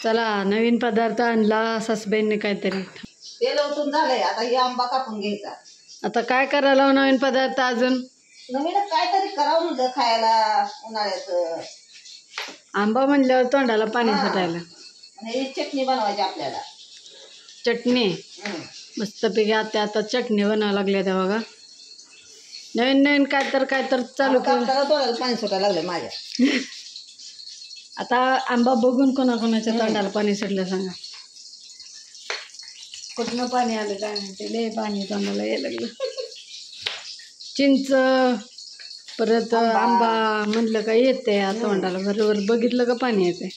चला नवीन पदार्थ आणला सासूबाईंनी काहीतरी. तेल ओतून झालंय, आता ही आंबा कापून घ्यायचा. आता काय करायला नवीन पदार्थ अजून? नवीन काहीतरी करावं म्हणलं खायला उन्हाळ्याचं. आंबा म्हणल्यावर तोंडाला पाणी सुटायला. आणि ही चटणी बनवायची आपल्याला. चटणी मस्तपैकी आता चटणी बनावं लागली त्या बघा. नवीन नवीन काय तर चालू कर. तोंडाला पाणी सुटायला लागलं माझ्या. आता आंबा बघून कोणाकोणाच्या तोंडाला पाणी सुटलं सांगा. कुठनं पाणी आलं काय म्हणते, लय पाणी तोंडाला यायला लागलं. चिंच परत आंबा म्हणलं का येते तोंडाला, बरोबर बघितलं का पाणी येते.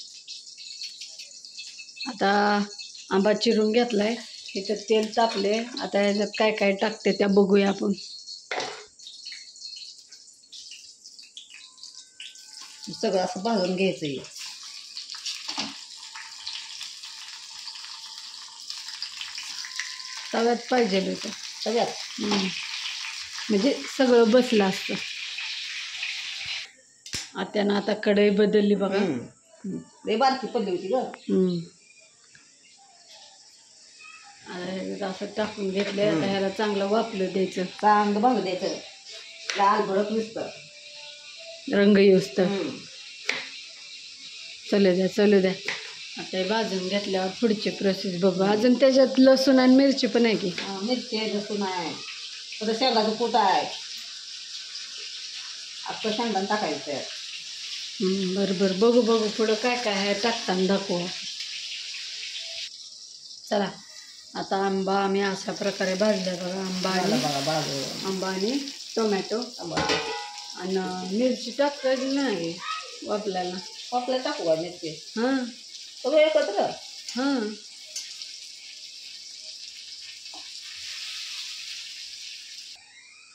आता आंबा चिरून घेतलाय, इथं तेल तापले. आता याच्यात काय काय टाकते त्या बघूया आपण. सगळं असं भाजून घ्यायचं. तव्यात पाहिजे होतं सगळ्यात, म्हणजे सगळं बसलं असतं. आत्यानं आता कढई बदलली बघा. लय बारकी पडली होती ग. आता असं टाकून घेतलंय. आता ह्याला चांगलं वापलं द्यायचं, चांगलं भाजू द्यायचं. लाल भडक नुसतं रंग येऊस तर. चलू द्या. आता हे भाजून घेतल्यावर पुढची प्रोसेस बघू. अजून त्याच्यात लसूण आणि मिरची पण आहे की. मिरची आहे, लसूण आहे, परत शेंगाचं कूट आहे. आता शेंगदाणा टाकायचं. बरं बघू पुढं काय काय आहे टाकताना दाखवू. चला आता आंबा आम्ही अशा प्रकारे भाजला बघा. आंबा आणि टोमॅटो आणि मिरची टाकायची नाही आपल्याला टाकू का मिरची? हां सगळं एकत्र.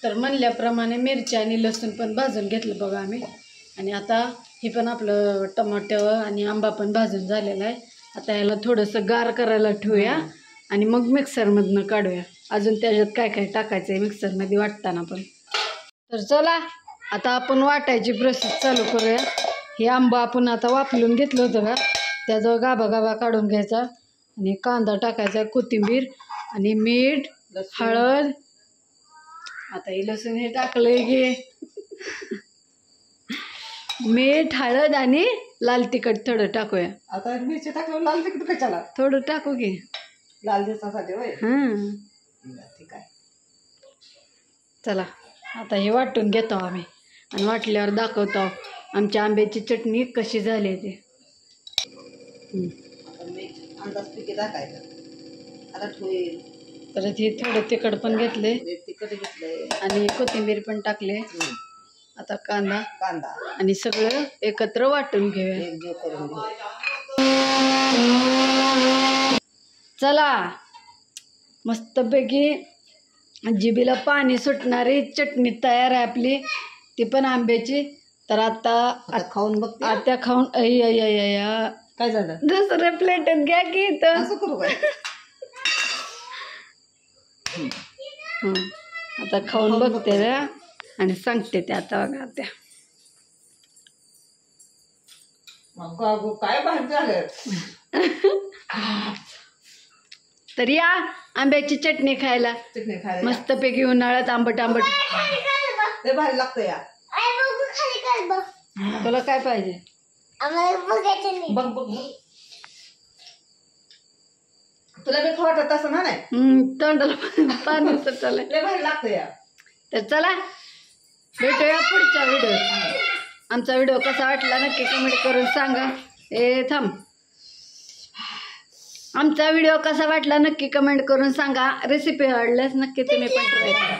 तर म्हणल्याप्रमाणे मिरची आणि लसूण पण भाजून घेतलं बघा आम्ही. आणि आता हे पण आपलं टमाटर आणि आंबा पण भाजून झालेला आहे. आता याला थोडंसं गार करायला ठेवूया आणि मग मिक्सरमधनं काढूया. अजून त्याच्यात काय काय टाकायचं आहे मिक्सरमध्ये वाटताना पण. तर चला आता आपण वाटायची प्रोसेस चालू करूया. हे आंबा आपण आता वापरून घेतलं होतं का, त्याचा गाभा काढून घ्यायचा आणि कांदा टाकायचा, कोथिंबीर आणि मीठ, हळद. आता हे लसूण हे टाकलंय की. मीठ, हळद आणि लाल तिखट थोडं टाकूया. आता मिरची टाकलं, लाल तिखट कशाला? थोडं टाकू की, लाल दिवसासाठी होय. ठीक आहे. चला आता हे वाटून घेतो आम्ही आणि वाटल्यावर दाखवतो आमच्या आंब्याची चटणी कशी झाली ते. अंदाज पिके टाकायचं. आता ठेवेल. परत हे थोडं तिखट पण घेतले, तिखट घेतलंय आणि कोथिंबीर पण टाकले. आता कांदा आणि सगळं एकत्र वाटून घेऊया. एकजीव करून घेऊ. चला मस्तपैकी जिभेला पाणी सुटणारी चटणी तयार आहे आपली, ती पण आंब्याची. तर आता खाऊन बघते. आता खाऊन काय झालं? दुसऱ्या प्लेटत घ्या की इथं. असं करू काय? आता खाऊन बघते रे आणि सांगते ते आता बघा त्या. काय भारी झालं. तर या आंब्याची चटणी खायला. मस्तपैकी उन्हाळ्यात आंबट ते भारी लागतं या. तुला काय पाहिजे? बघ तुला बी वाटत असं ना? नाही तोंडाला पाणी सुटलं. ते भारी लागतं या. तर चला भेटूया पुढच्या व्हिडिओ. आमचा व्हिडिओ कसा वाटला नक्की कमेंट करून सांगा. थांब. आमचा व्हिडिओ कसा वाटला नक्की कमेंट करून सांगा. रेसिपी आवडल्यास नक्की तुम्ही पण ट्राय करा.